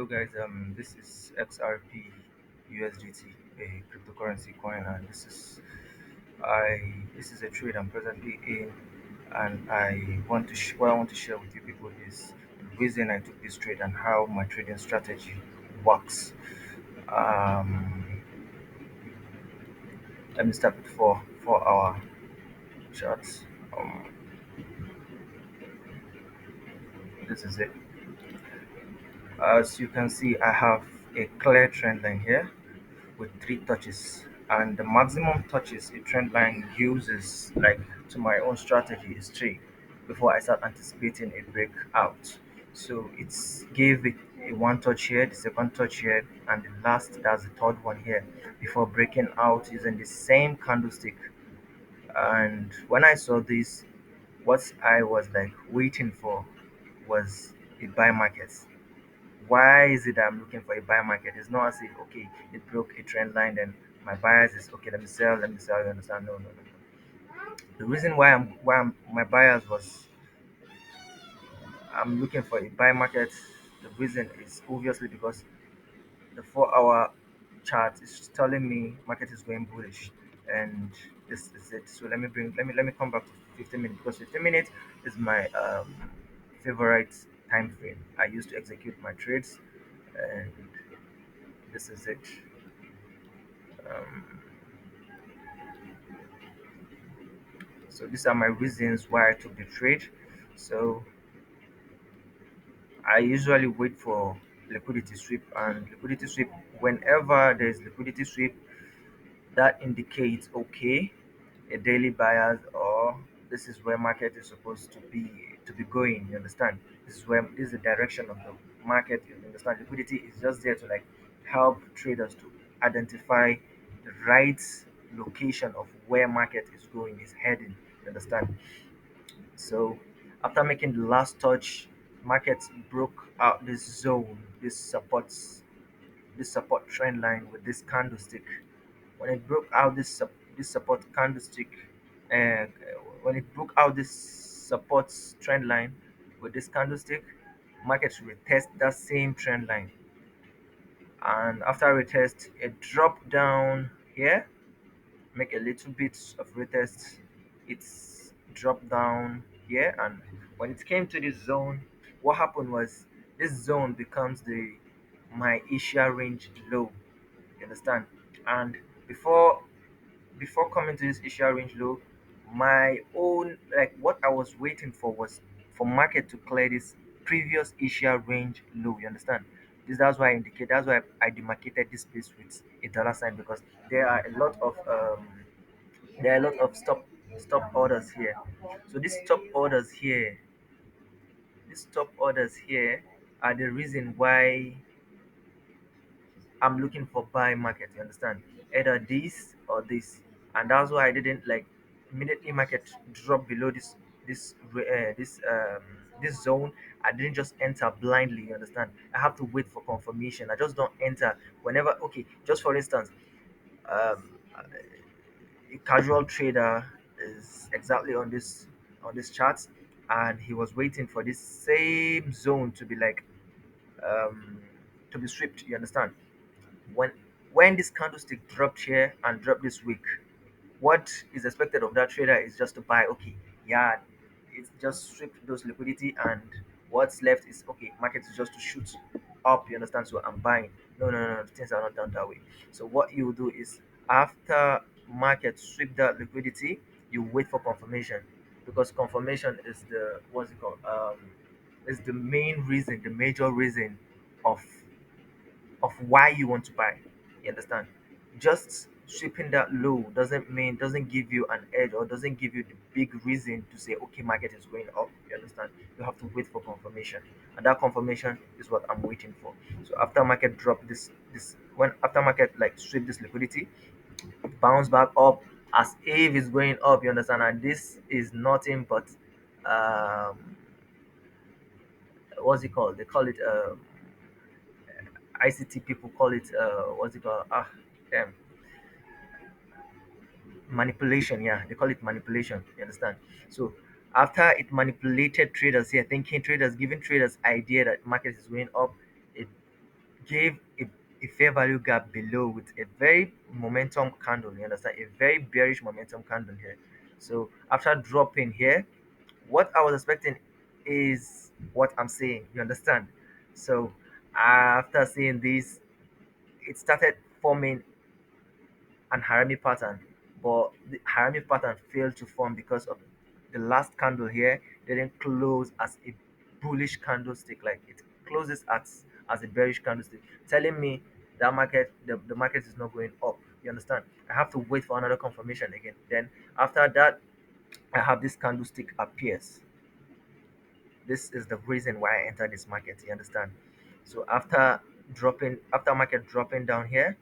Hello guys, this is XRP USDT, a cryptocurrency coin, and this is a trade I'm presently in, and what I want to share with you people is the reason I took this trade and how my trading strategy works. Um, Let me start with 4 hour charts. This is it. As you can see, I have a clear trend line here with 3 touches, and the maximum touches a trend line uses, like, to my own strategy, is 3 before I start anticipating a breakout. So it's gave it a 1 touch here, the second touch here, and the last, that's the third one here, before breaking out using the same candlestick. And when I saw this, what I was like waiting for was a buy market. Why is it that I'm looking for a buy market? It's not as if, okay, it broke a trend line, then my bias is, okay, let me sell, you understand? No, no, no, no. The reason my bias was, I'm looking for a buy market. The reason is obviously because the 4 hour chart is telling me market is going bullish, and this is it. So let me come back to 15 minutes, because 15 minutes is my favorite time frame I use to execute my trades, and this is it. Um, so these are my reasons why I took the trade. So I usually wait for liquidity sweep, and liquidity sweep, whenever there's liquidity sweep, that indicates, okay, a daily bias, or this is where market is supposed to be going, you understand? This is the direction of the market, you understand? Liquidity is just there to, like, help traders to identify the right location of where market is going, is heading, you understand? So after making the last touch, market broke out this zone, this support trend line with this candlestick. When it broke out this support candlestick, and when it broke out this support trend line with this candlestick, market retest that same trend line, and after retest, it dropped down here, make a little bit of retest, it's dropped down here, and when it came to this zone, what happened was, this zone becomes the my Asia range low, you understand? And before before coming to this Asia range low, my own, like, what I was waiting for was for market to clear this previous Asia range low. You understand? That's why I demarcated this space with a dollar sign, because there are a lot of stop orders here. So these stop orders here are the reason why I'm looking for buy market. You understand? Either this or this, and that's why I didn't, like, immediately market drop below this zone. I didn't just enter blindly. You understand? I have to wait for confirmation. I just don't enter whenever. Okay, just for instance, a casual trader is exactly on this chart, and he was waiting for this same zone to be, like, um, to be stripped. You understand? when when this candlestick dropped here and dropped this week, what is expected of that trader is just to buy. Okay, yeah, it's just stripped those liquidity, and what's left is, okay, market is just to shoot up, you understand? So I'm buying. No, no, no, no, things are not done that way. So what you do is, after market sweep that liquidity, you wait for confirmation, because confirmation is the, what's it called, is the main reason, the major reason of why you want to buy. You understand? Just sweeping that low doesn't give you an edge, or doesn't give you the big reason to say, okay, market is going up. You understand? You have to wait for confirmation, and that confirmation is what I'm waiting for. So after market drop this when after market, like, sweep this liquidity, bounce back up as if it's going up. You understand? And this is nothing but, um what's it called? They call it, ICT people call it, what's it called? Damn, manipulation. Yeah, they call it manipulation. You understand? So after it manipulated traders here, thinking traders, giving traders idea that market is going up, it gave a fair value gap below with a very momentum candle. You understand? A very bearish momentum candle here. So after dropping here, what I was expecting is what I'm saying. You understand? So after seeing this, it started forming an Harami pattern, but the Harami pattern failed to form because of the last candle here didn't close as a bullish candlestick, like it closes as a bearish candlestick, telling me that the market is not going up. You understand? I have to wait for another confirmation again. Then after that, I have this candlestick appears. This is the reason why I entered this market. You understand? So after market dropping down here,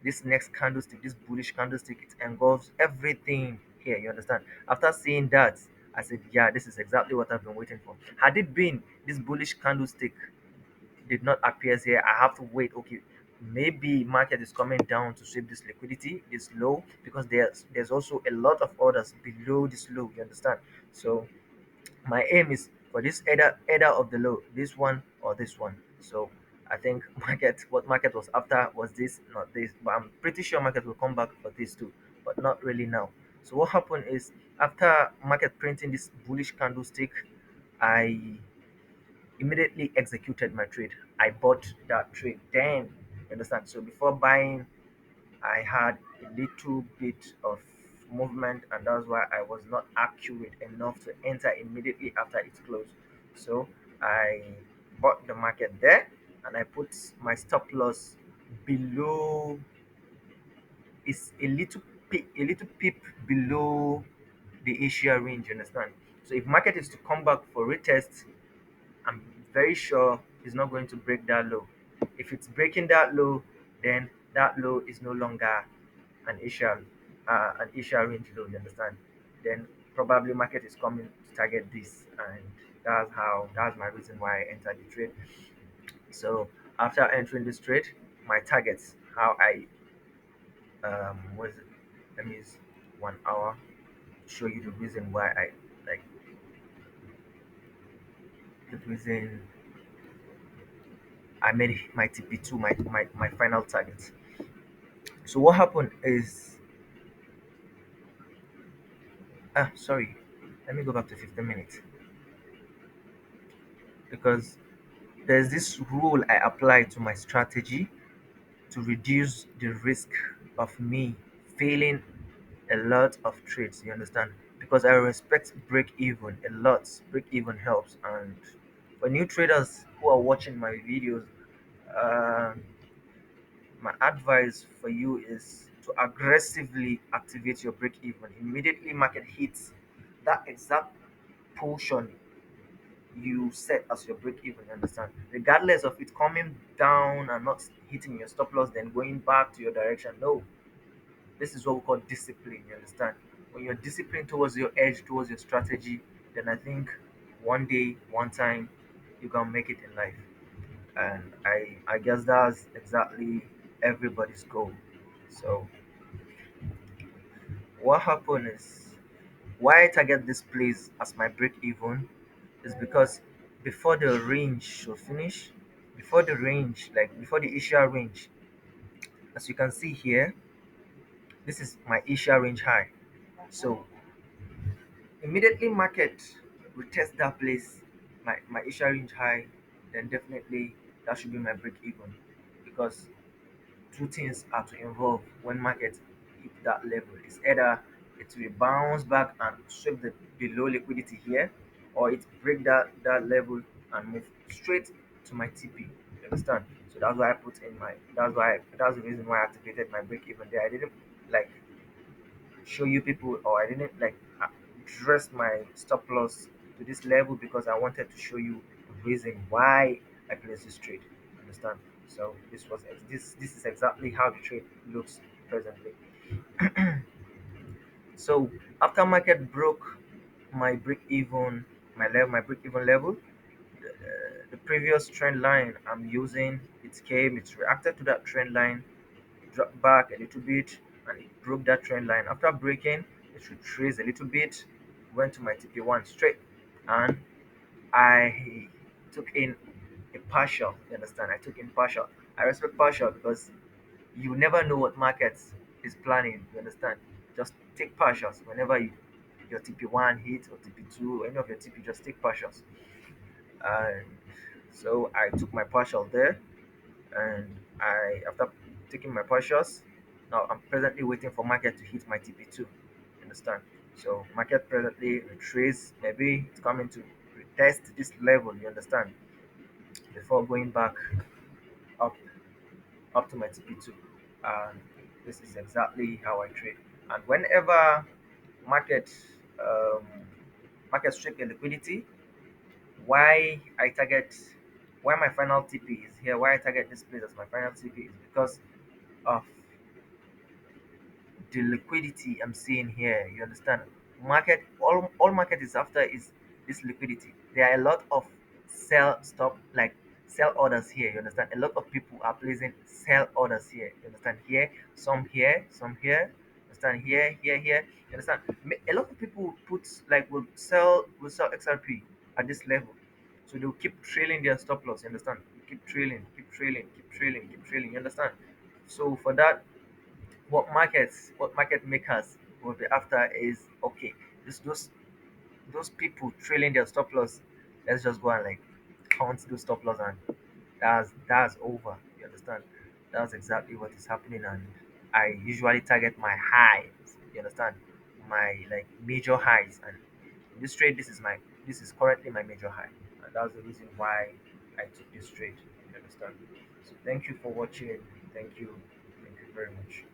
this next candlestick, this bullish candlestick, it engulfs everything here. You understand? After seeing that, I said, yeah, this is exactly what I've been waiting for. Had it been this bullish candlestick did not appear here, I have to wait. Okay, maybe market is coming down to sweep this liquidity, this low, because there's also a lot of orders below this low. You understand? So my aim is for this either of the low, this one or this one. So I think what market was after was this, not this, but I'm pretty sure market will come back for this too, but not really now. So what happened is, after market printing this bullish candlestick, I immediately executed my trade. I bought that trade then. You understand? So before buying, I had a little bit of movement, and that's why I was not accurate enough to enter immediately after it closed. So I bought the market there, and I put my stop loss below. It's a little peep below the Asia range. You understand? So if market is to come back for retest, I'm very sure it's not going to break that low. If it's breaking that low, then that low is no longer an Asia range low. You understand? Then probably market is coming to target this, and that's my reason why I entered the trade. So after entering this trade, my targets, how I was it? Let me use 1 hour to show you the reason why I like the reason I made my TP2 my final target. So what happened is, sorry, let me go back to 15 minutes, because there's this rule I apply to my strategy to reduce the risk of me failing a lot of trades. You understand? Because I respect break even a lot. Break even helps, and for new traders who are watching my videos, uh, my advice for you is to aggressively activate your break even immediately market hits that exact portion you set as your break even. Understand? Regardless of it coming down and not hitting your stop loss, then going back to your direction. No, this is what we call discipline. You understand? When you're disciplined towards your edge, towards your strategy, then I think one day, one time, you can make it in life. And I guess that's exactly everybody's goal. So what happened is, why I target this place as my break even is because before the range should finish, before the range, like before the Asia range, as you can see here, this is my Asia range high. So immediately market will test that place, my Asia range high, then definitely that should be my break even, because two things are to involve when market hit that level. It's either it will bounce back and sweep the below liquidity here, or it break that level and move straight to my TP. You understand? So that's why I put in my that's the reason why I activated my break even there. I didn't like show you people, or I didn't like dress my stop loss to this level, because I wanted to show you the reason why I placed this trade. Understand? So this is exactly how the trade looks presently. So after market broke my break even, my break even level, the previous trend line I'm using, it reacted to that trend line, dropped back a little bit, and it broke that trend line. After breaking, it retraced a little bit, went to my TP1 straight, and I took in a partial. You understand? I took in partial. I respect partial because you never know what markets is planning. You understand? Just take partials whenever your TP1 hit or TP2, any of your TP, just take partials. And so I took my partial there, and I after taking my partials, now I'm presently waiting for market to hit my TP2. Understand? So market presently retrace, maybe it's coming to retest this level. You understand? Before going back up to my TP2. And this is exactly how I trade. And whenever market um, market strip the liquidity, why I target why my final TP is here, why I target this place as my final TP is because of the liquidity I'm seeing here. You understand? Market, all market is after is this liquidity. There are a lot of sell stop like sell orders here. You understand? A lot of people are placing sell orders here. You understand? Here, some here, some here. Understand? Here, here, here. You understand? A lot of people put like will sell XRP at this level. So they'll keep trailing their stop loss. You understand? Keep trailing, keep trailing, keep trailing, keep trailing. You understand? So for that, what market makers will be after is okay. This those people trailing their stop loss. Let's just go and like count those stop loss, and that's over. You understand? That's exactly what is happening, and I usually target my highs. You understand? My like major highs, and in this trade, this is currently my major high, and that's the reason why I took this trade. You understand? So thank you for watching. Thank you very much.